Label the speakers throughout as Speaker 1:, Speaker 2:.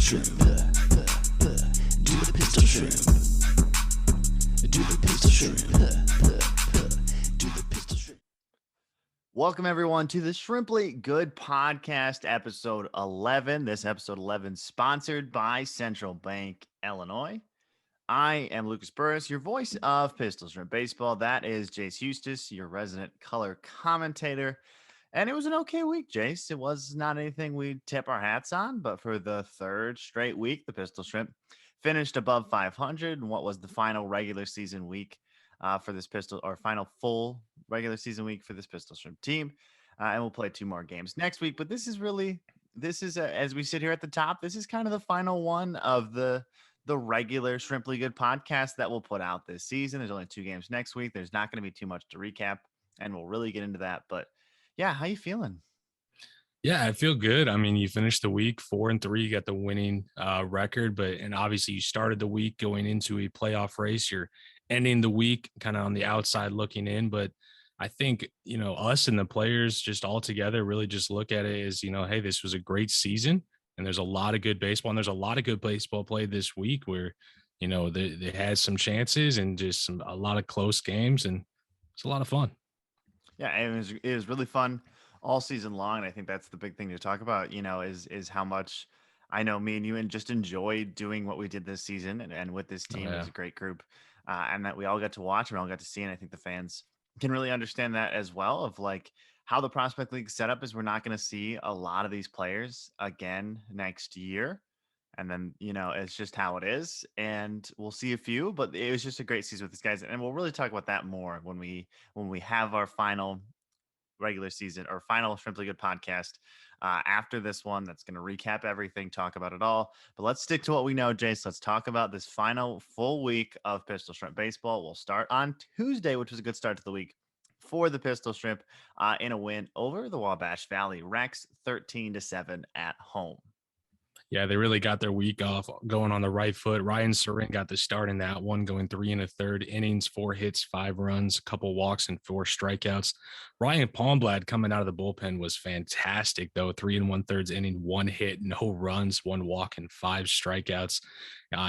Speaker 1: shrimp. Do the pistol shrimp. Do the pistol shrimp. Do the pistol shrimp. Welcome everyone to the Shrimply Good Podcast, episode 11. This episode 11 sponsored by Central Bank, Illinois. I am Lucas Burris, your voice of Pistol Shrimp Baseball. That is Jayce Eustice, your resident color commentator. And it was an okay week, Jayce. It was not anything we tip our hats on, but for the third straight week, the Pistol Shrimp finished above 500 in what was the final regular season week for this final full regular season week for this Pistol Shrimp team. And we'll play 2 more games next week. But this is as we sit here at the top, this is kind of the final one of the regular Shrimply Good podcast that we'll put out this season. There's only 2 games next week. There's not going to be too much to recap, and we'll really get into that. But yeah, how you feeling?
Speaker 2: Yeah, I feel good. I mean, you finished the week 4-3, you got the winning record, and obviously you started the week going into a playoff race. You're ending the week kind of on the outside looking in, but I think, us and the players just all together really just look at it as, hey, this was a great season and there's a lot of good baseball, and there's a lot of good baseball played this week where, they had some chances and just a lot of close games, and it's a lot of fun.
Speaker 3: Yeah, it was really fun all season long. And I think that's the big thing to talk about, is how much I know me and you and just enjoyed doing what we did this season and with this team. It was a great group, and that we all got to watch and all got to see. And I think the fans can really understand that as well, of like how the Prospect League setup is. We're not going to see a lot of these players again next year. And then, it's just how it is. And we'll see a few, but it was just a great season with these guys. And we'll really talk about that more when we have our final regular season or final Shrimply Good podcast after this one. That's going to recap everything, talk about it all. But let's stick to what we know, Jayce. Let's talk about this final full week of Pistol Shrimp baseball. We'll start on Tuesday, which was a good start to the week for the Pistol Shrimp in a win over the Wabash Valley Rex 13-7 at home.
Speaker 2: Yeah, they really got their week off going on the right foot. Ryan Sorin got the start in that one, going 3 1/3 innings, 4 hits, 5 runs, a couple walks, and 4 strikeouts. Ryan Palmblad coming out of the bullpen was fantastic, though. 3 1/3 inning, 1 hit, no runs, 1 walk, and 5 strikeouts.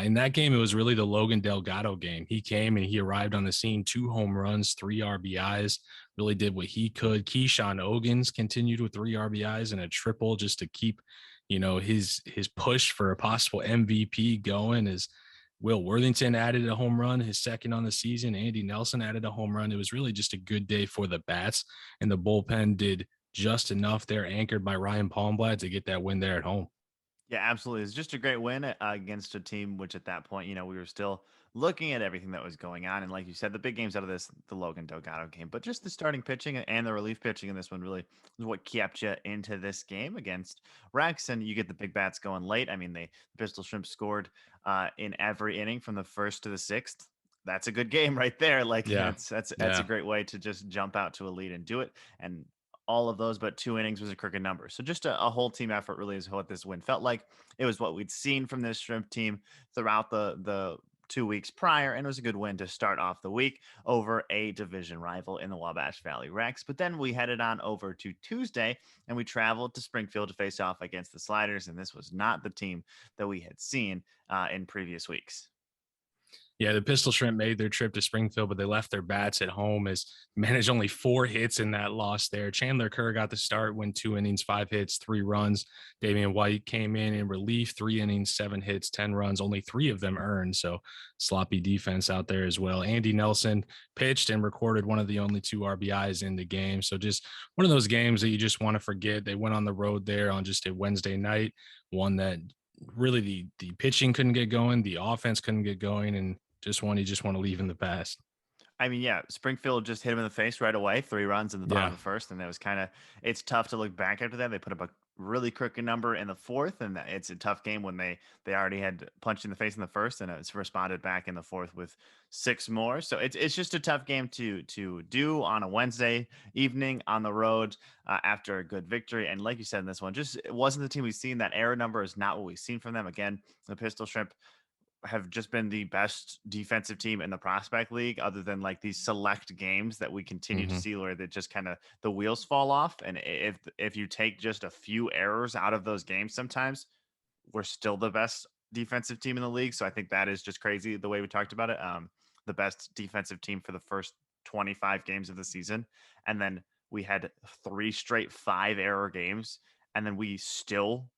Speaker 2: In that game, it was really the Logan Delgado game. He came and he arrived on the scene, 2 home runs, 3 RBIs, really did what he could. Keyshawn Ogans continued with 3 RBIs and a triple just to keep his push for a possible MVP going. As Will Worthington added a home run, his second on the season. Andy Nelson added a home run. It was really just a good day for the bats, and the bullpen did just enough there, anchored by Ryan Palmblad, to get that win there at home.
Speaker 3: Yeah, absolutely. It's just a great win against a team which at that point, we were still looking at everything that was going on. And like you said, the big games out of this, the Logan Delgado game, but just the starting pitching and the relief pitching in this one really is what kept you into this game against Rex. And you get the big bats going late. I mean, the Pistol Shrimp scored in every inning from the 1st to the 6th. That's a good game right there. Like that's a great way to just jump out to a lead and do it. And all of those, but 2 innings was a crooked number. So just a whole team effort really is what this win felt like. It was what we'd seen from this Shrimp team throughout the 2 weeks prior, and it was a good win to start off the week over a division rival in the Wabash Valley Rex. But then we headed on over to Tuesday, and we traveled to Springfield to face off against the Sliders, and this was not the team that we had seen in previous weeks.
Speaker 2: Yeah, the Pistol Shrimp made their trip to Springfield, but they left their bats at home, as managed only 4 hits in that loss there. Chandler Kerr got the start, went 2 innings, 5 hits, 3 runs. Damian White came in relief, 3 innings, 7 hits, 10 runs, only 3 of them earned. So sloppy defense out there as well. Andy Nelson pitched and recorded one of the only 2 RBIs in the game. So just one of those games that you just want to forget. They went on the road there on just a Wednesday night, one that really the pitching couldn't get going, the offense couldn't get going, and just want to leave in the past.
Speaker 3: I mean, yeah, Springfield just hit him in the face right away, 3 runs in the bottom of the first, and it was it's tough to look back after that. They put up a really crooked number in the 4th, and it's a tough game when they already had punched in the face in the first, and it's responded back in the 4th with 6 more. So it's just a tough game to do on a Wednesday evening on the road after a good victory. And like you said in this one, just it wasn't the team we've seen. That error number is not what we've seen from them. Again, the Pistol Shrimp have just been the best defensive team in the Prospect League, other than like these select games that we continue to see where they just kind of the wheels fall off. And if you take just a few errors out of those games, sometimes we're still the best defensive team in the league. So I think that is just crazy the way we talked about it. The best defensive team for the first 25 games of the season. And then we had 3 straight 5-error games. And then we still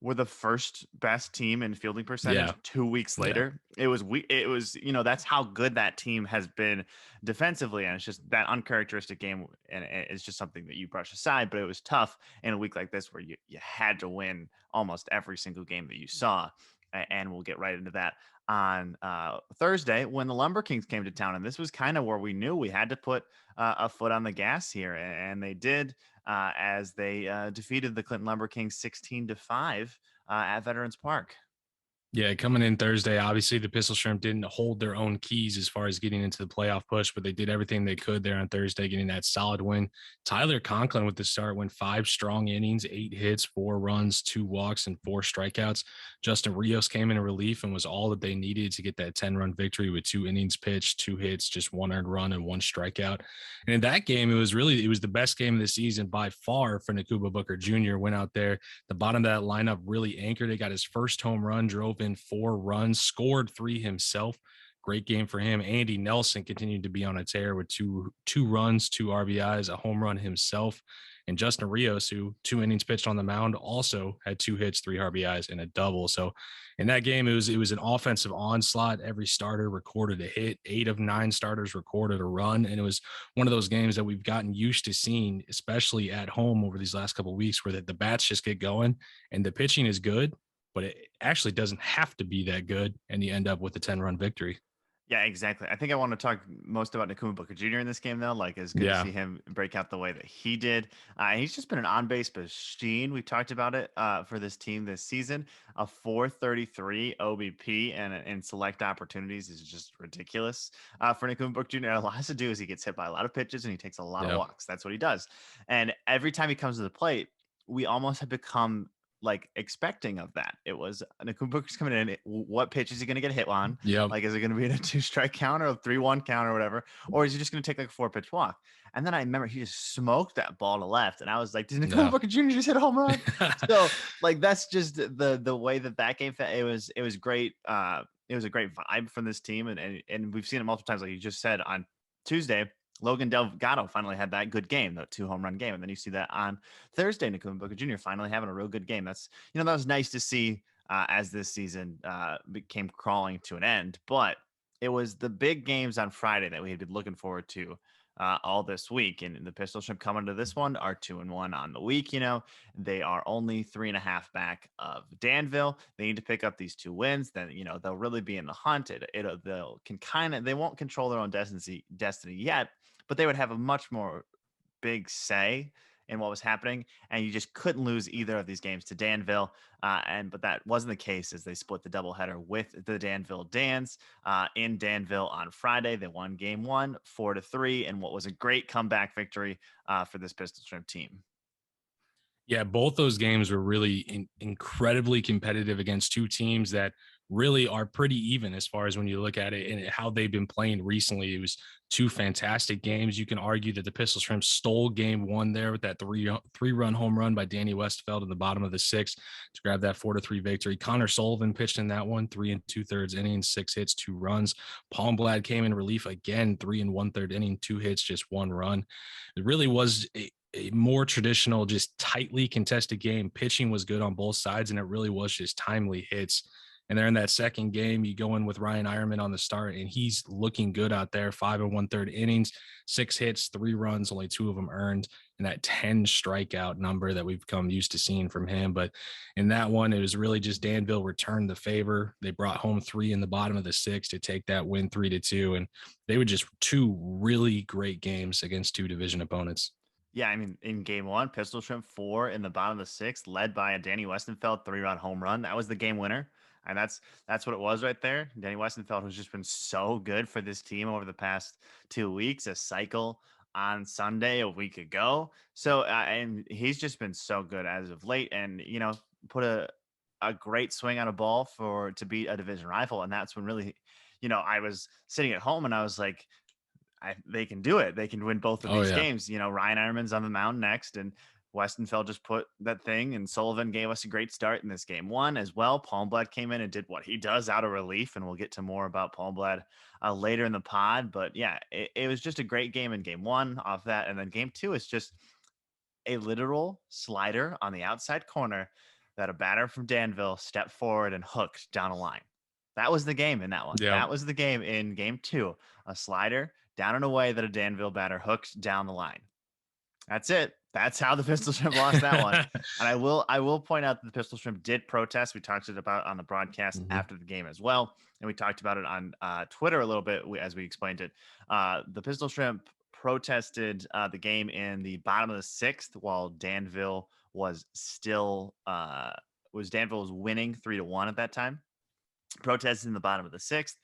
Speaker 3: were the first best team in fielding percentage
Speaker 2: Yeah.
Speaker 3: 2 weeks
Speaker 2: Yeah.
Speaker 3: later. It was, that's how good that team has been defensively. And it's just that uncharacteristic game. And it's just something that you brush aside, but it was tough in a week like this where you had to win almost every single game that you saw. And we'll get right into that on Thursday when the Lumber Kings came to town. And this was kind of where we knew we had to put a foot on the gas here. And they did. As they defeated the Clinton Lumber Kings 16-5 at Veterans Park.
Speaker 2: Yeah, coming in Thursday, obviously the Pistol Shrimp didn't hold their own keys as far as getting into the playoff push, but they did everything they could there on Thursday, getting that solid win. Tyler Conklin with the start went 5 strong innings, 8 hits, 4 runs, 2 walks, and 4 strikeouts. Justin Rios came in relief and was all that they needed to get that 10-run victory with 2 innings pitched, 2 hits, just 1 earned run, and 1 strikeout. And in that game, it was the best game of the season by far for Nakuba Booker Jr. Went out there, the bottom of that lineup really anchored. He got his first home run, drove in 4 runs, scored 3 himself. Great game for him. Andy Nelson continued to be on a tear with two runs, 2 RBIs, a home run himself. And Justin Rios, who 2 innings pitched on the mound, also had 2 hits, 3 RBIs, and a double. So in that game, it was an offensive onslaught. Every starter recorded a hit. 8 of 9 starters recorded a run. And it was one of those games that we've gotten used to seeing, especially at home over these last couple of weeks, where the bats just get going and the pitching is good, but it actually doesn't have to be that good, and you end up with a 10-run victory.
Speaker 3: Yeah, exactly. I think I want to talk most about Nakuba Booker Jr. in this game, though. Like, it's good to see him break out the way that he did. He's just been an on-base machine. We've talked about it for this team this season. A 433 OBP and in select opportunities is just ridiculous for Nakuba Booker Jr. A lot has to do is he gets hit by a lot of pitches and he takes a lot of walks. That's what he does. And every time he comes to the plate, we almost have become like expecting of that. It was Nakuba Booker's coming in. What pitch is he going to get hit on?
Speaker 2: Yeah.
Speaker 3: Like, is it going to be in a 2-strike count or a 3-1 count or whatever? Or is he just going to take like a 4-pitch walk? And then I remember he just smoked that ball to left. And I was like, did Nakuba Booker Jr. just hit a home run? So like, that's just the way that game felt. It was great. It was a great vibe from this team. And we've seen it multiple times. Like you just said on Tuesday, Logan Delgado finally had that good game, the 2-home run game. And then you see that on Thursday, Nakuba Booker Jr. finally having a real good game. That's, that was nice to see as this season became crawling to an end. But it was the big games on Friday that we had been looking forward to all this week. And the Pistol Shrimp coming to this one are 2-1 on the week. They are only 3.5 back of Danville. They need to pick up these 2 wins. Then, they'll really be in the hunt. They won't control their own destiny yet, but they would have a much more big say in what was happening, and you just couldn't lose either of these games to Danville. But that wasn't the case as they split the doubleheader with the Danville Dans in Danville on Friday. They won game 1, 4-3, and what was a great comeback victory for this Pistol Shrimp team.
Speaker 2: Yeah, both those games were really incredibly competitive against 2 teams that really are pretty even as far as when you look at it and how they've been playing recently. It was 2 fantastic games. You can argue that the Pistol Shrimp stole game 1 there with that 3-run home run by Danny Westfeld in the bottom of the 6th to grab that 4-3 victory. Connor Sullivan pitched in that one, 3 2/3 innings, 6 hits, 2 runs. Palmblad came in relief again, 3 1/3 inning, 2 hits, just 1 run. It really was a more traditional, just tightly contested game. Pitching was good on both sides, and it really was just timely hits. And then in that second game, you go in with Ryan Ironman on the start, and he's looking good out there. 5 1/3 innings, 6 hits, 3 runs, only 2 of them earned, and that 10 strikeout number that we've come used to seeing from him. But in that one, it was really just Danville returned the favor. They brought home 3 in the bottom of the 6th to take that win 3-2. And they were just 2 really great games against 2 division opponents.
Speaker 3: Yeah, I mean, in game 1, Pistol Shrimp 4 in the bottom of the 6th, led by a Danny Westenfeld 3-run home run. That was the game winner. And that's what it was right there. Danny Westenfeld has just been so good for this team over the past 2 weeks, a cycle on Sunday a week ago. So, and he's just been so good as of late and, put a great swing on a ball to beat a division rival. And that's when really, I was sitting at home and I was like, they can do it. They can win both of these games. Ryan Ironman's on the mound next, and Westenfeld just put that thing, and Sullivan gave us a great start in this game one as well. Palmblad came in and did what he does out of relief, and we'll get to more about Palmblad later in the pod. But yeah, it was just a great game in game one off that. And then game two is just a literal slider on the outside corner that a batter from Danville stepped forward and hooked down a line. That was the game in that one.
Speaker 2: Yeah.
Speaker 3: That was the game in game two. A slider down and away that a Danville batter hooked down the line. That's it. That's how the Pistol Shrimp lost that one. And I will point out that the Pistol Shrimp did protest. We talked about on the broadcast after the game as well. And we talked about it on Twitter a little bit as we explained it. The Pistol Shrimp protested the game in the bottom of the sixth while Danville was still Danville was winning 3-1 at that time. Protested in the bottom of the sixth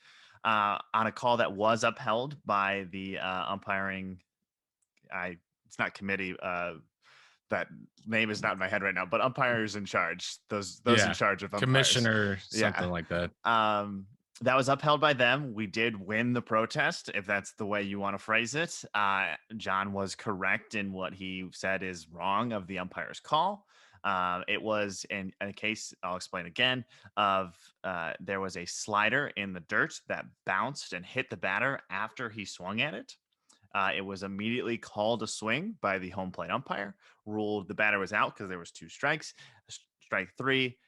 Speaker 3: on a call that was upheld by the umpiring. It's not committee. That name is not in my head right now, but umpires in charge. Those in charge of umpires.
Speaker 2: Commissioner, something like that.
Speaker 3: That was upheld by them. We did win the protest, if that's the way you want to phrase it. John was correct in what he said is wrong of the umpire's call. It was in a case, I'll explain again, of there was a slider in the dirt that bounced and hit the batter after he swung at it. It was immediately called a swing by the home plate umpire, ruled the batter was out because there was 2 strikes. Strike 3,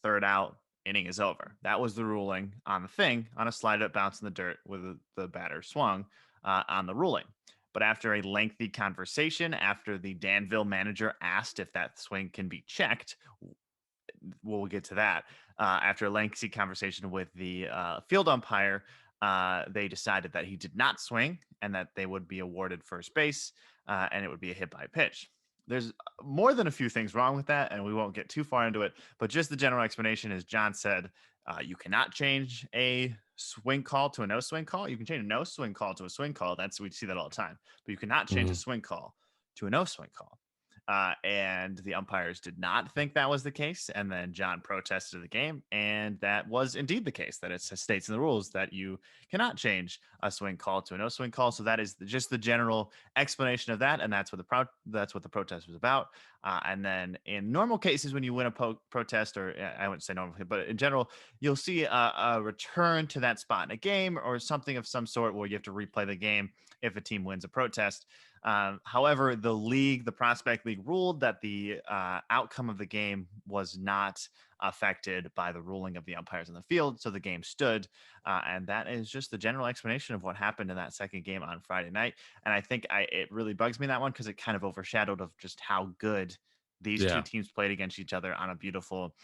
Speaker 3: third out, inning is over. That was the ruling on the thing, on a slider that bounced in the dirt with the batter swung on the ruling. But after a lengthy conversation, after the Danville manager asked if that swing can be checked, we'll get to that. After a lengthy conversation with the field umpire, they decided that he did not swing and that they would be awarded first base and it would be a hit by pitch. There's more than a few things wrong with that, and we won't get too far into it. But just the general explanation is John said, you cannot change a swing call to a no swing call. You can change a no swing call to a swing call. We see that all the time. But you cannot change a swing call to a no swing call. And the umpires did not think that was the case. And then John protested the game. And that was indeed the case, that it states in the rules that you cannot change a swing call to a no swing call. So that is just the general explanation of that. And that's what the protest was about. And then in normal cases, when you win a protest, or I wouldn't say normal, but in general, you'll see a return to that spot in a game or something of some sort where you have to replay the game if a team wins a protest. However, the Prospect League ruled that the outcome of the game was not affected by the ruling of the umpires in the field, so the game stood. And that is just the general explanation of what happened in that second game on Friday night. And I think it really bugs me, that one, because it kind of overshadowed of just how good these two teams played against each other on a beautiful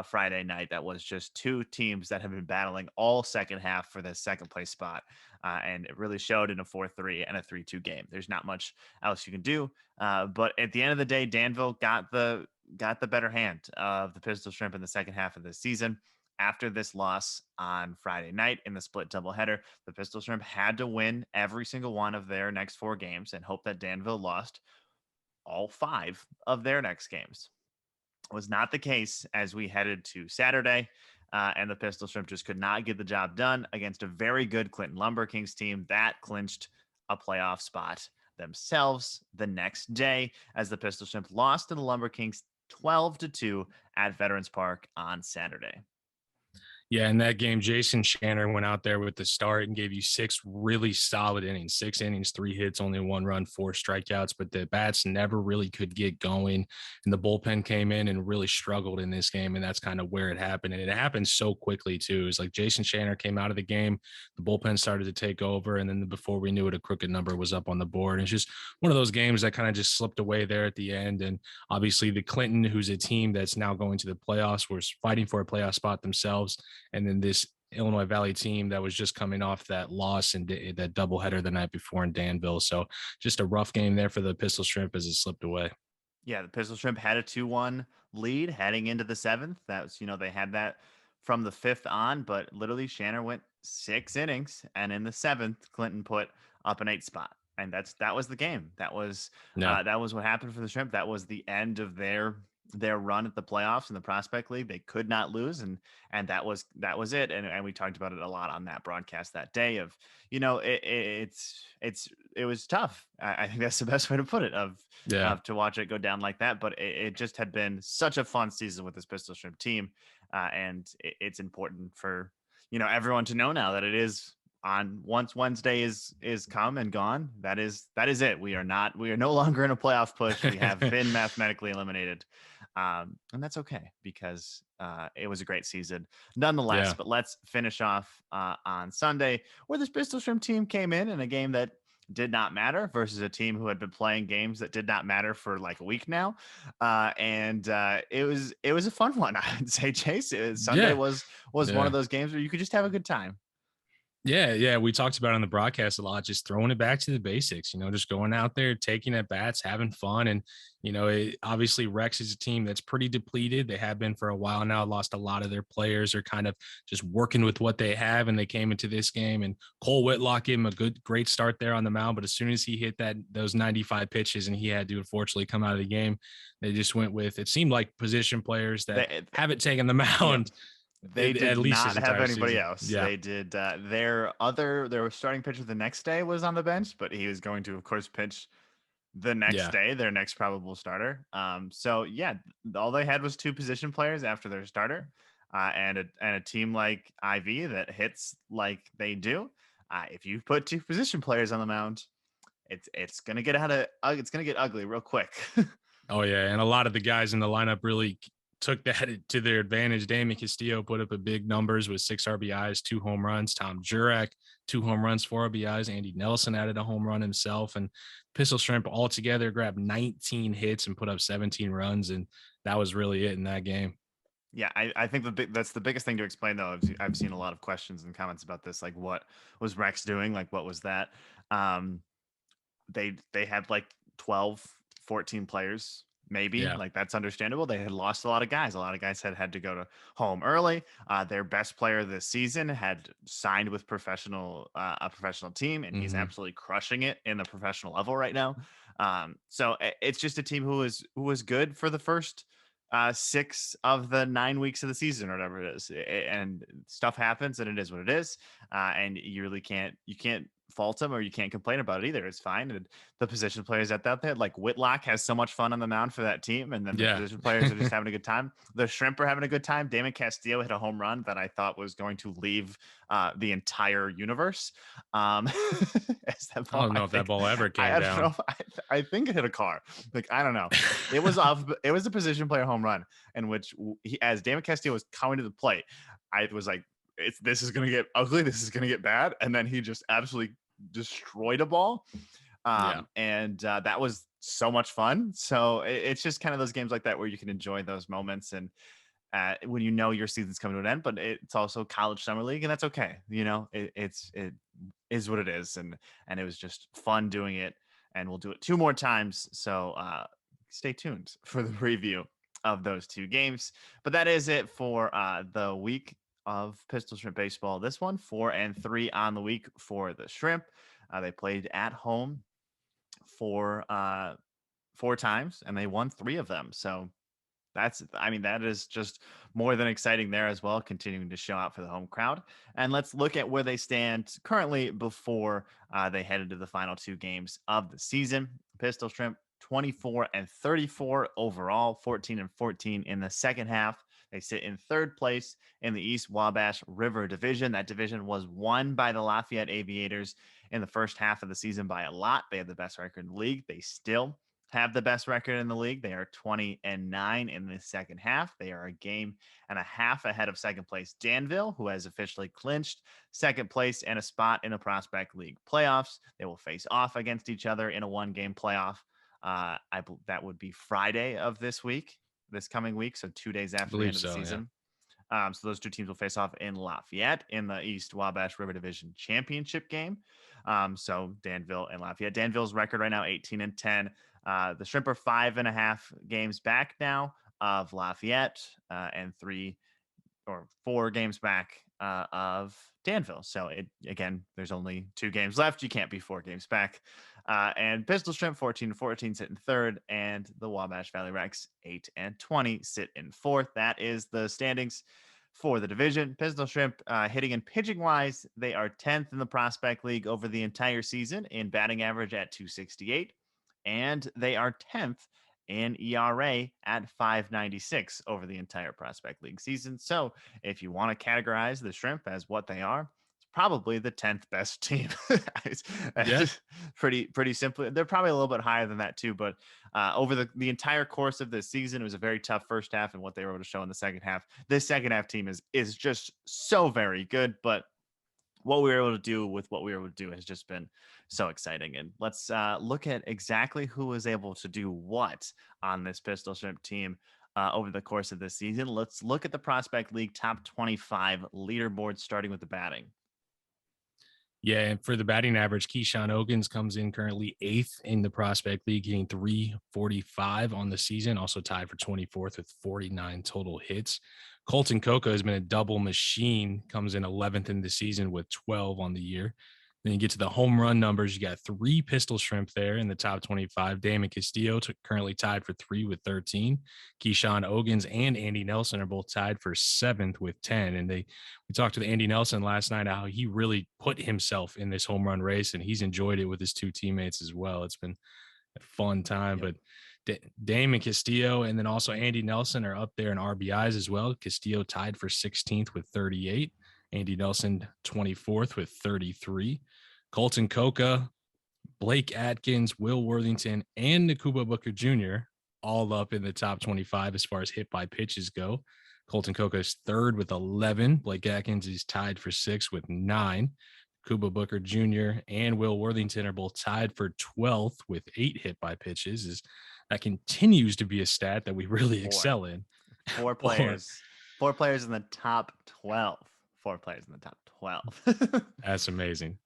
Speaker 3: Friday night. That was just two teams that have been battling all second half for the second place spot. And it really showed in a 4-3 and a 3-2 game. There's not much else you can do. But at the end of the day, Danville got the better hand of the Pistol Shrimp in the second half of the season. After this loss on Friday night in the split doubleheader, the Pistol Shrimp had to win every single one of their next 4 games and hope that Danville lost all 5 of their next games. It was not the case as we headed to Saturday, and the Pistol Shrimp just could not get the job done against a very good Clinton Lumber Kings team that clinched a playoff spot themselves the next day, as the Pistol Shrimp lost to the Lumber Kings 12-2 at Veterans Park on Saturday.
Speaker 2: Yeah, in that game, Jason Shanner went out there with the start and gave you 6 really solid innings, 6 innings, 3 hits, only 1 run, 4 strikeouts, but the bats never really could get going. And the bullpen came in and really struggled in this game. And that's kind of where it happened. And it happened so quickly too. It's like Jason Shanner came out of the game, the bullpen started to take over. And then before we knew it, a crooked number was up on the board. And it's just one of those games that kind of just slipped away there at the end. And obviously the Clinton, who's a team that's now going to the playoffs, was fighting for a playoff spot themselves. And then this Illinois Valley team that was just coming off that loss and that doubleheader the night before in Danville. So just a rough game there for the Pistol Shrimp as it slipped away.
Speaker 3: Yeah, the Pistol Shrimp had a 2-1 lead heading into the 7th. That was, they had that from the 5th on, but literally Shanner went 6 innings, and in the 7th, Clinton put up an 8 spot. And that was the game. That was what happened for the Shrimp. That was the end of their their run at the playoffs in the Prospect League. They could not lose, and that was it. And we talked about it a lot on that broadcast that day. Of it was tough. I think that's the best way to put it. To watch it go down like that, but it just had been such a fun season with this Pistol Shrimp team, and it's important for everyone to know now that it is on once Wednesday is come and gone. That is it. We are no longer in a playoff push. We have been mathematically eliminated. And that's okay because it was a great season nonetheless.
Speaker 2: Yeah.
Speaker 3: But let's finish off on Sunday, where this Pistol Shrimp team came in a game that did not matter versus a team who had been playing games that did not matter for like a week now. And it was a fun one, I would say, Jayce. Sunday was one of those games where you could just have a good time.
Speaker 2: Yeah. We talked about it on the broadcast a lot, just throwing it back to the basics, just going out there, taking at bats, having fun. And, obviously Rex is a team that's pretty depleted. They have been for a while now, lost a lot of their players, are kind of just working with what they have. And they came into this game, and Cole Whitlock gave him a great start there on the mound. But as soon as he hit those 95 pitches and he had to unfortunately come out of the game, they just went with, it seemed like position players that haven't taken the mound.
Speaker 3: Yeah. They did not have anybody
Speaker 2: season.
Speaker 3: else.
Speaker 2: Yeah.
Speaker 3: They did their starting pitcher the next day was on the bench, but he was going to, of course, pitch the next day, their next probable starter. So yeah, all they had was two position players after their starter, and a team like IV that hits like they do. If you put two position players on the mound, it's gonna get ugly real quick.
Speaker 2: Oh yeah, and a lot of the guys in the lineup really took that to their advantage. Damien Castillo put up a big numbers with 6 RBIs, 2 home runs. Tom Jurek, 2 home runs, 4 RBIs. Andy Nelson added a home run himself. And Pistol Shrimp altogether grabbed 19 hits and put up 17 runs. And that was really it in that game.
Speaker 3: Yeah, I think that's the biggest thing to explain, though. I've seen a lot of questions and comments about this, like what was Rex doing? Like what was that? They had like 12, 14 players. Maybe like that's understandable. They had lost a lot of guys. A lot of guys had to go to home early. Their best player this season had signed with a professional team, and he's absolutely crushing it in the professional level right now. So it's just a team who was good for the first 6 of the 9 weeks of the season or whatever it is, and stuff happens, and it is what it is. And you really can't fault them, or you can't complain about it either. It's fine. And the position players out there, like Whitlock has so much fun on the mound for that team, and then the position players are just having a good time. The Shrimp are having a good time. Damien Castillo hit a home run that I thought was going to leave the entire universe. As that ball,
Speaker 2: I don't know if that ball ever came down.
Speaker 3: I don't know. I think it hit a car. Like, I don't know. It was it was a position player home run in which as Damien Castillo was coming to the plate, I was like, this is going to get ugly. This is going to get bad. And then he just absolutely destroyed a ball. And that was so much fun. So it's just kind of those games like that where you can enjoy those moments, and when your season's coming to an end. But it's also college summer league, and that's okay. It is what it is, and it was just fun doing it, and we'll do it 2 more times. So stay tuned for the preview of those 2 games. But that is it for the week of Pistol Shrimp baseball. This one 4-3 on the week for the Shrimp. They played at home for 4 times, and they won 3 of them. So that is just more than exciting there as well, continuing to show out for the home crowd. And let's look at where they stand currently before they head into the final 2 games of the season. Pistol Shrimp 24-34 overall, 14-14 in the second half. They sit in 3rd place in the East Wabash River Division. That division was won by the Lafayette Aviators in the first half of the season by a lot. They have the best record in the league. They still have the best record in the league. They are 20-9 in the second half. They are a game and a half ahead of second place Danville, who has officially clinched second place and a spot in the Prospect League playoffs. They will face off against each other in a 1-game playoff. That would be Friday of this coming week, so 2 days after the end of the season. Yeah. So those 2 teams will face off in Lafayette in the East Wabash River Division Championship game. So Danville and Lafayette. Danville's record right now 18-10. The Shrimp are 5.5 games back now of Lafayette, and 3 or 4 games back of Danville. So again, there's only 2 games left. You can't be 4 games back. And Pistol Shrimp 14-14 sit in third, and the Wabash Valley Rex 8-20 sit in fourth. That is the standings for the division. Pistol Shrimp, hitting and pitching wise, they are 10th in the Prospect League over the entire season in batting average at 268, and they are 10th in ERA at 596 over the entire Prospect League season. So if you want to categorize the Shrimp as what they are, it's probably the 10th best team. it's
Speaker 2: Yeah.
Speaker 3: pretty simply. They're probably a little bit higher than that too, but over the entire course of this season, it was a very tough first half, and what they were able to show in the second half. This second half team is just so very good, but what we were able to do with what we were able to do has just been so exciting. And let's look at exactly who was able to do what on this Pistol Shrimp team over the course of this season. Let's look at the Prospect League top 25 leaderboard, starting with the batting.
Speaker 2: Yeah, and for the batting average, Keyshawn Ogans comes in currently 8th in the Prospect League, getting 345 on the season, also tied for 24th with 49 total hits. Colton Coco has been a double machine, comes in 11th in the season with 12 on the year. Then you get to the home run numbers. You got 3 Pistol Shrimp there in the top 25. Damien Castillo currently tied for 3 with 13. Keyshawn Ogans and Andy Nelson are both tied for 7th with 10. And we talked to Andy Nelson last night how he really put himself in this home run race, and he's enjoyed it with his 2 teammates as well. It's been a fun time. Yep. But Damien Castillo and then also Andy Nelson are up there in RBIs as well. Castillo tied for 16th with 38. Andy Nelson 24th with 33. Colton Coca, Blake Atkins, Will Worthington, and Nakuba Booker Jr. all up in the top 25 as far as hit by pitches go. Colton Coca is 3rd with 11. Blake Atkins is tied for 6th with 9. Kuba Booker Jr. and Will Worthington are both tied for 12th with 8 hit by pitches. That continues to be a stat that we really excel in.
Speaker 3: 4 players. 4 players in the top 12. 4 players in the top 12.
Speaker 2: That's amazing.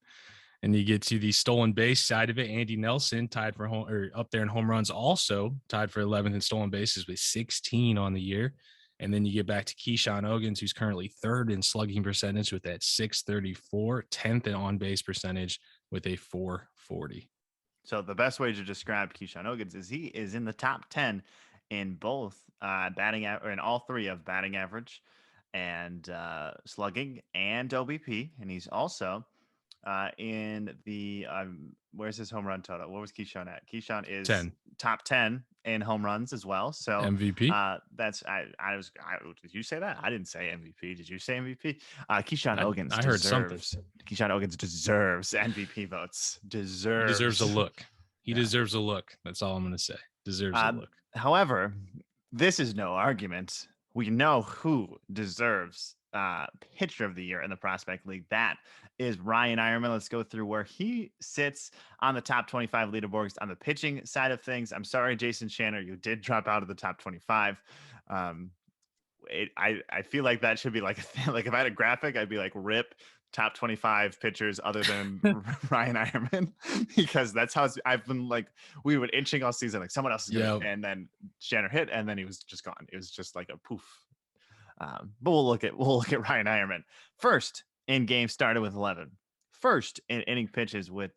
Speaker 2: And you get to the stolen base side of it. Andy Nelson tied for home, or up there in home runs, also tied for 11th in stolen bases with 16 on the year. And then you get back to Keyshawn Ogans, who's currently 3rd in slugging percentage with that 634, 10th in on base percentage with a 440.
Speaker 3: So the best way to describe Keyshawn Ogans is he is in the top 10 in both batting or in all 3 of batting average and slugging and OBP, and he's also in the where's his home run total? What was Keyshawn at? Keyshawn is
Speaker 2: 10.
Speaker 3: Top 10 in home runs as well. So
Speaker 2: MVP.
Speaker 3: That's did you say that? I didn't say MVP. Did you say MVP? Keyshawn Ogans.
Speaker 2: I heard something.
Speaker 3: Keyshawn Ogans deserves MVP votes.
Speaker 2: He deserves a look. He deserves a look. That's all I'm going to say. Deserves a look.
Speaker 3: However, this is no argument. We know who deserves pitcher of the year in the Prospect League. That is Ryan Ironman. Let's go through where he sits on the top 25 leaderboards on the pitching side of things. I'm sorry, Jason Shanner, you did drop out of the top 25. I feel like that should be like a thing. Like if I had a graphic, I'd be like rip top 25 pitchers other than Ryan Ironman, because that's how I've been like, we were inching all season, like someone else is good, and then Shanner hit, and then he was just gone. It was just like a poof. But we'll look at Ryan Ironman. First in game started with 11. First in innings pitched with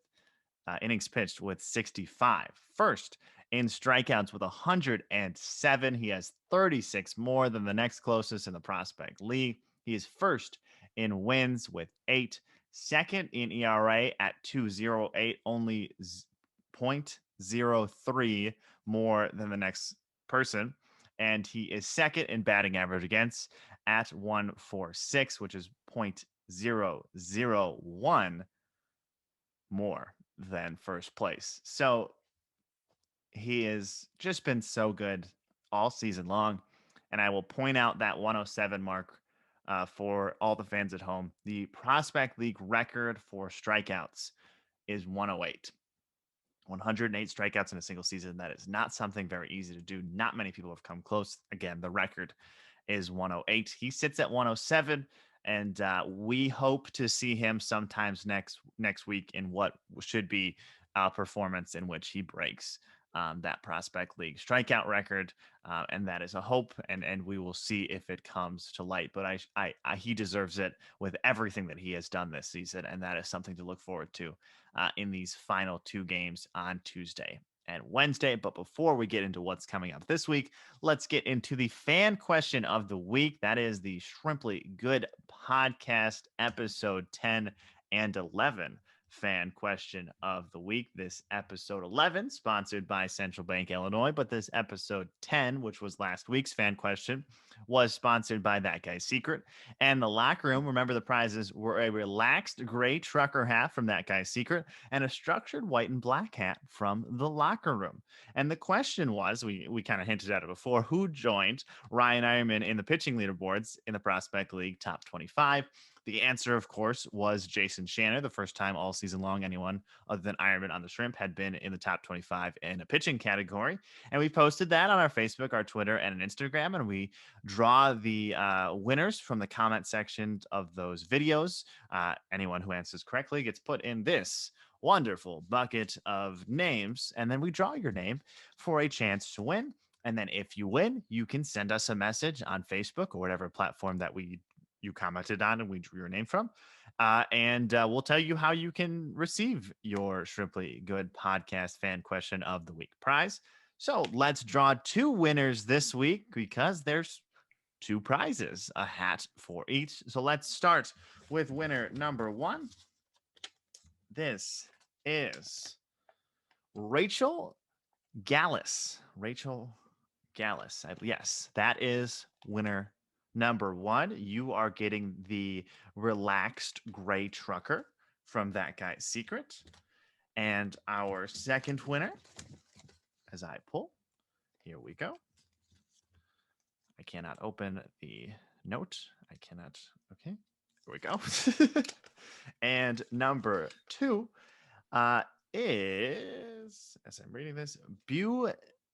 Speaker 3: 65. First in strikeouts with 107. He has 36 more than the next closest in the Prospect League. He is first in wins with 8. Second in ERA at 2.08, only 0.03 more than the next person. And he is second in batting average against at 1.46, which is 0.001 more than first place. So he has just been so good all season long. And I will point out that 107 mark for all the fans at home. The Prospect League record for strikeouts is 108. 108 strikeouts in a single season. That is not something very easy to do. Not many people have come close. Again, the record is 108. He sits at 107, and we hope to see him sometimes next week in what should be a performance in which he breaks that prospect league strikeout record. And that is a hope, and we will see if it comes to light. But he deserves it with everything that he has done this season, and that is something to look forward to in these final 2 games on Tuesday and Wednesday. But before we get into what's coming up this week, let's get into the fan question of the week. That is the Shrimply Good Podcast, episode 10 and 11. Fan question of the week. This episode 11 sponsored by Central Bank Illinois, but this episode 10, which was last week's fan question, was sponsored by That Guy's Secret. And the locker room, remember the prizes were a relaxed gray trucker hat from That Guy's Secret and a structured white and black hat from the locker room. And the question was, we kind of hinted at it before, who joined Ryan Ironman in the pitching leaderboards in the Prospect League Top 25? The answer, of course, was Jason Shanner. The first time all season long anyone other than Ironman on the Shrimp had been in the top 25 in a pitching category. And we posted that on our Facebook, our Twitter, and an Instagram. And we draw the winners from the comment section of those videos. Anyone who answers correctly gets put in this wonderful bucket of names. And then we draw your name for a chance to win. And then if you win, you can send us a message on Facebook or whatever platform that you commented on and we drew your name from. And we'll tell you how you can receive your Shrimply Good Podcast fan question of the week prize. So let's draw 2 winners this week because there's 2 prizes, a hat for each. So let's start with winner number 1. This is Rachel Gallus. Rachel Gallus. Yes, that is winner number 1. You are getting the relaxed gray trucker from That Guy's Secret. And our second winner, as I pull, here we go. I cannot open the note. I cannot. Okay, here we go. And number 2 is, as I'm reading this, Nijelski.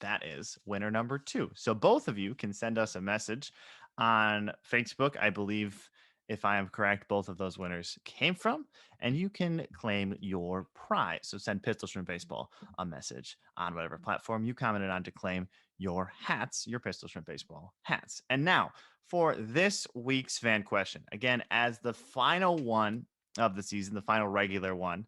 Speaker 3: That is winner number 2. So both of you can send us a message on Facebook. I believe, if I am correct, both of those winners came from, and you can claim your prize. So send Pistol Shrimp Baseball a message on whatever platform you commented on to claim your hats, your Pistol Shrimp Baseball hats. And now for this week's fan question, again, as the final one of the season, the final regular one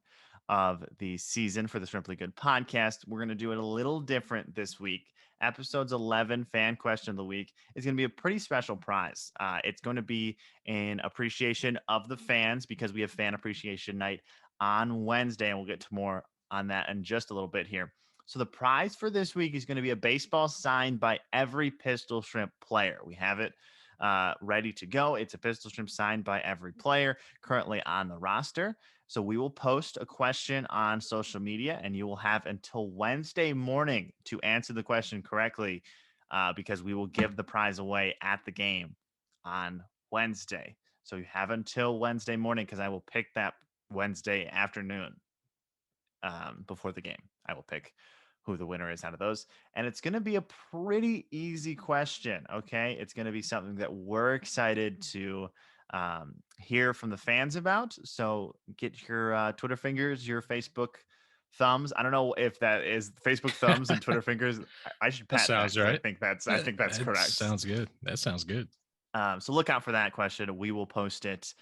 Speaker 3: of the season for the Shrimply Good Podcast, we're going to do it a little different this week. Episodes 11 fan question of the week is going to be a pretty special prize. It's going to be in appreciation of the fans because we have fan appreciation night on Wednesday, and we'll get to more on that in just a little bit here. So the prize for this week is going to be a baseball signed by every Pistol Shrimp player. We have it ready to go. It's a Pistol Shrimp signed by every player currently on the roster. So we will post a question on social media, and you will have until Wednesday morning to answer the question correctly because we will give the prize away at the game on Wednesday. So you have until Wednesday morning because I will pick that Wednesday afternoon before the game. I will pick who the winner is out of those. And it's going to be a pretty easy question, okay? It's going to be something that we're excited to hear from the fans about. So get your Twitter fingers, your Facebook thumbs. I don't know if that is Facebook thumbs and Twitter fingers. I should pat
Speaker 2: that. Sounds right.
Speaker 3: I think that's correct.
Speaker 2: Sounds good. That sounds good.
Speaker 3: So look out for that question. We will post it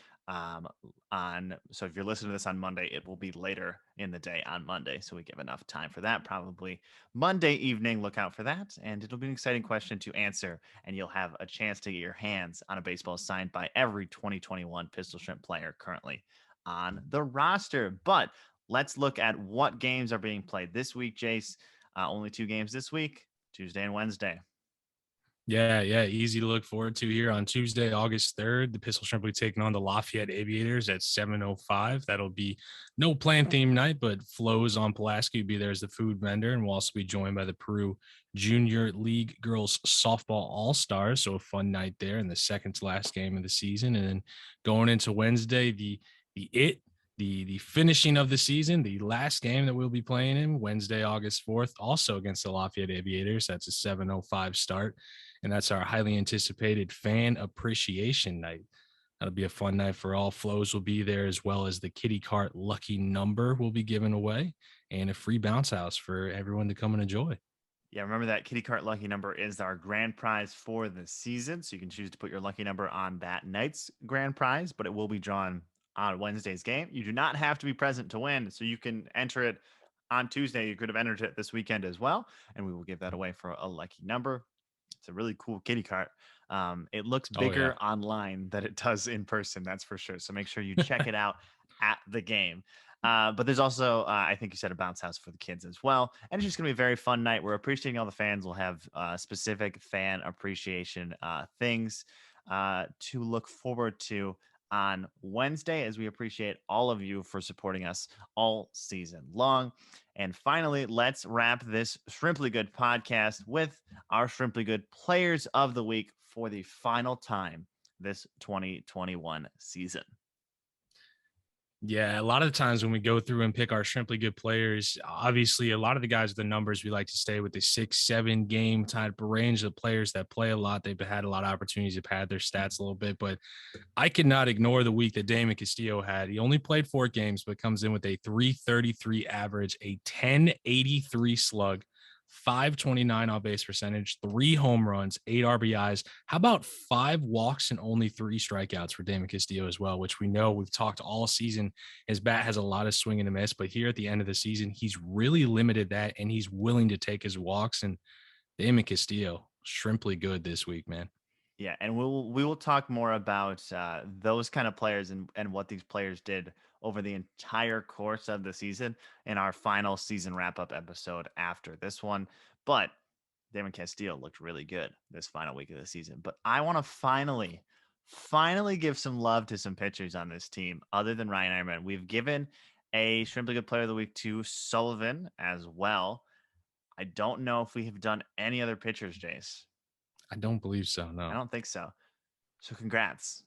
Speaker 3: so if you're listening to this on Monday, it will be later in the day on Monday, so we give enough time for that. Probably Monday evening, look out for that, and it'll be an exciting question to answer, and you'll have a chance to get your hands on a baseball signed by every 2021 Pistol Shrimp player currently on the roster. But let's look at what games are being played this week, Jayce. Only 2 games this week, Tuesday and Wednesday.
Speaker 2: Yeah, easy to look forward to here on Tuesday, August 3rd. The Pistol Shrimp will be taking on the Lafayette Aviators at 7:05. That'll be no planned theme night, but Flo's on Pulaski will be there as the food vendor, and we'll also be joined by the Peru Junior League Girls Softball All-Stars, so a fun night there in the second to last game of the season. And then going into Wednesday, the finishing of the season, the last game that we'll be playing in Wednesday, August 4th, also against the Lafayette Aviators. That's a 7:05 start. And that's our highly anticipated fan appreciation night. That'll be a fun night for all. Flows will be there, as well as the kitty cart lucky number will be given away, and a free bounce house for everyone to come and enjoy.
Speaker 3: Yeah, remember that kitty cart lucky number is our grand prize for the season. So you can choose to put your lucky number on that night's grand prize, but it will be drawn on Wednesday's game. You do not have to be present to win, so you can enter it on Tuesday. You could have entered it this weekend as well, and we will give that away for a lucky number. It's a really cool kitty cart. It looks
Speaker 2: Oh, yeah.
Speaker 3: bigger online than it does in person, that's for sure. So make sure you check it out at the game. But there's also, I think you said, a bounce house for the kids as well. And it's just going to be a very fun night. We're appreciating all the fans. We'll have specific fan appreciation things to look forward to on Wednesday, as we appreciate all of you for supporting us all season long. And finally, let's wrap this Shrimply Good podcast with our Shrimply Good Players of the Week for the final time this 2021 season.
Speaker 2: Yeah, a lot of the times when we go through and pick our Shrimply Good players, obviously a lot of the guys with the numbers, we like to stay with the 6-7 game type range of players that play a lot. They've had a lot of opportunities to pad their stats a little bit, but I cannot ignore the week that Damien Castillo had. He only played 4 games, but comes in with a 333 average, a 1083 slug, 529 on base percentage, 3 home runs, 8 RBIs. How about 5 walks and only 3 strikeouts for Damien Castillo as well, which we know we've talked all season. His bat has a lot of swing and a miss, but here at the end of the season, he's really limited that, and he's willing to take his walks. And Damien Castillo, Shrimply Good this week, man.
Speaker 3: Yeah, and we will talk more about those kind of players and what these players did over the entire course of the season in our final season wrap up episode after this one. But Damon Castillo looked really good this final week of the season. But I want to finally give some love to some pitchers on this team other than Ryan Ironman. We've given a Shrimply Good Player of the Week to Sullivan as well. I don't know if we have done any other pitchers, Jayce.
Speaker 2: I don't believe so, no.
Speaker 3: I don't think so. So congrats.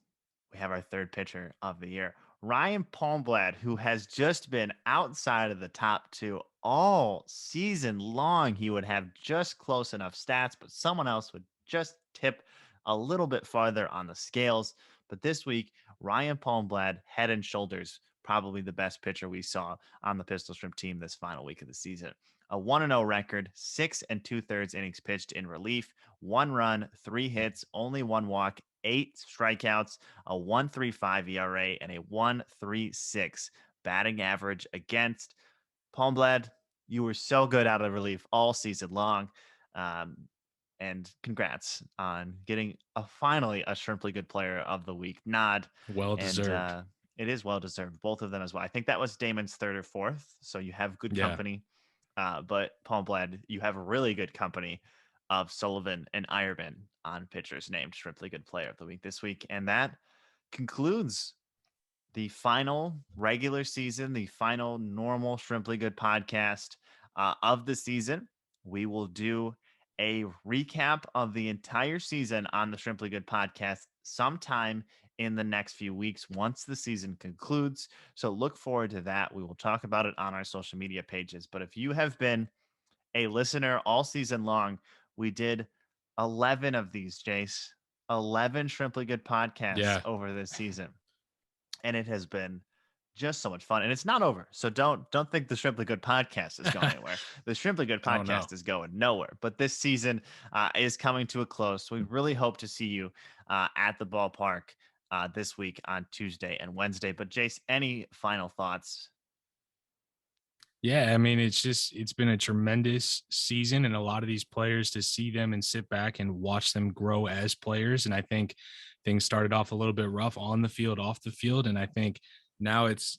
Speaker 3: We have our 3rd pitcher of the year, Ryan Palmblad, who has just been outside of the top 2 all season long. He would have just close enough stats, but someone else would just tip a little bit farther on the scales. But this week, Ryan Palmblad, head and shoulders, probably the best pitcher we saw on the Pistol Shrimp team this final week of the season. A 1-0 record, 6 2/3 innings pitched in relief, 1 run, 3 hits, only 1 walk, 8 strikeouts, a 1.35 ERA, and a 1.36 batting average against. Palmblad, you were so good out of relief all season long. And congrats on getting finally a Shrimply Good Player of the Week nod.
Speaker 2: Well deserved.
Speaker 3: And it is well deserved, both of them as well. I think that was Damon's 3rd or 4th, so you have good company. But Palmblad, you have really good company of Sullivan and Ironman on pitchers named Shrimply Good Player of the Week this week. And that concludes the final regular season, the final normal Shrimply Good podcast of the season. We will do a recap of the entire season on the Shrimply Good podcast sometime in the next few weeks once the season concludes. So look forward to that. We will talk about it on our social media pages. But if you have been a listener all season long, we did 11 of these, Jayce. 11 Shrimply Good podcasts over this season. And it has been just so much fun. And it's not over. So don't think the Shrimply Good podcast is going anywhere. The Shrimply Good podcast is going nowhere. But this season is coming to a close. So we really hope to see you at the ballpark this week on Tuesday and Wednesday. But Jayce, any final thoughts?
Speaker 2: Yeah, I mean, it's been a tremendous season, and a lot of these players, to see them and sit back and watch them grow as players. And I think things started off a little bit rough on the field, off the field. And I think now it's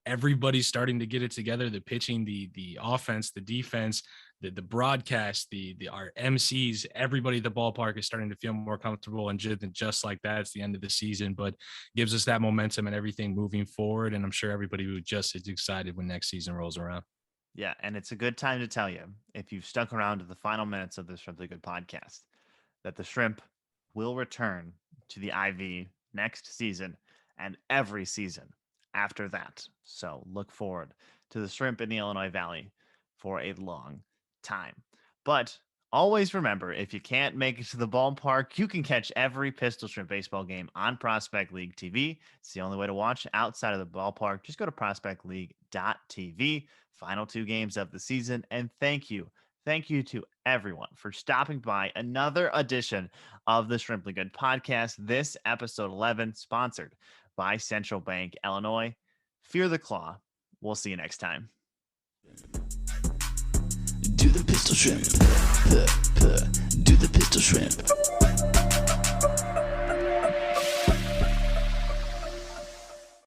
Speaker 2: everybody's starting to get it together. The pitching, the offense, the defense, the broadcast, our MCs, everybody at the ballpark is starting to feel more comfortable. And just like that, it's the end of the season, but gives us that momentum and everything moving forward. And I'm sure everybody will just as excited when next season rolls around.
Speaker 3: Yeah, and it's a good time to tell you, if you've stuck around to the final minutes of this Shrimply Good podcast, that the Shrimp will return to the IV next season and every season after that. So look forward to the Shrimp in the Illinois Valley for a long time. But Always remember, if you can't make it to the ballpark, you can catch every Pistol Shrimp baseball game on Prospect League TV. It's the only way to watch outside of the ballpark. Just go to prospectleague.tv. Final 2 games of the season. And thank you. Thank you to everyone for stopping by another edition of the Shrimply Good podcast. This episode 11, sponsored by Central Bank, Illinois. Fear the Claw. We'll see you next time.
Speaker 1: Do the pistol shrimp. Do the pistol shrimp.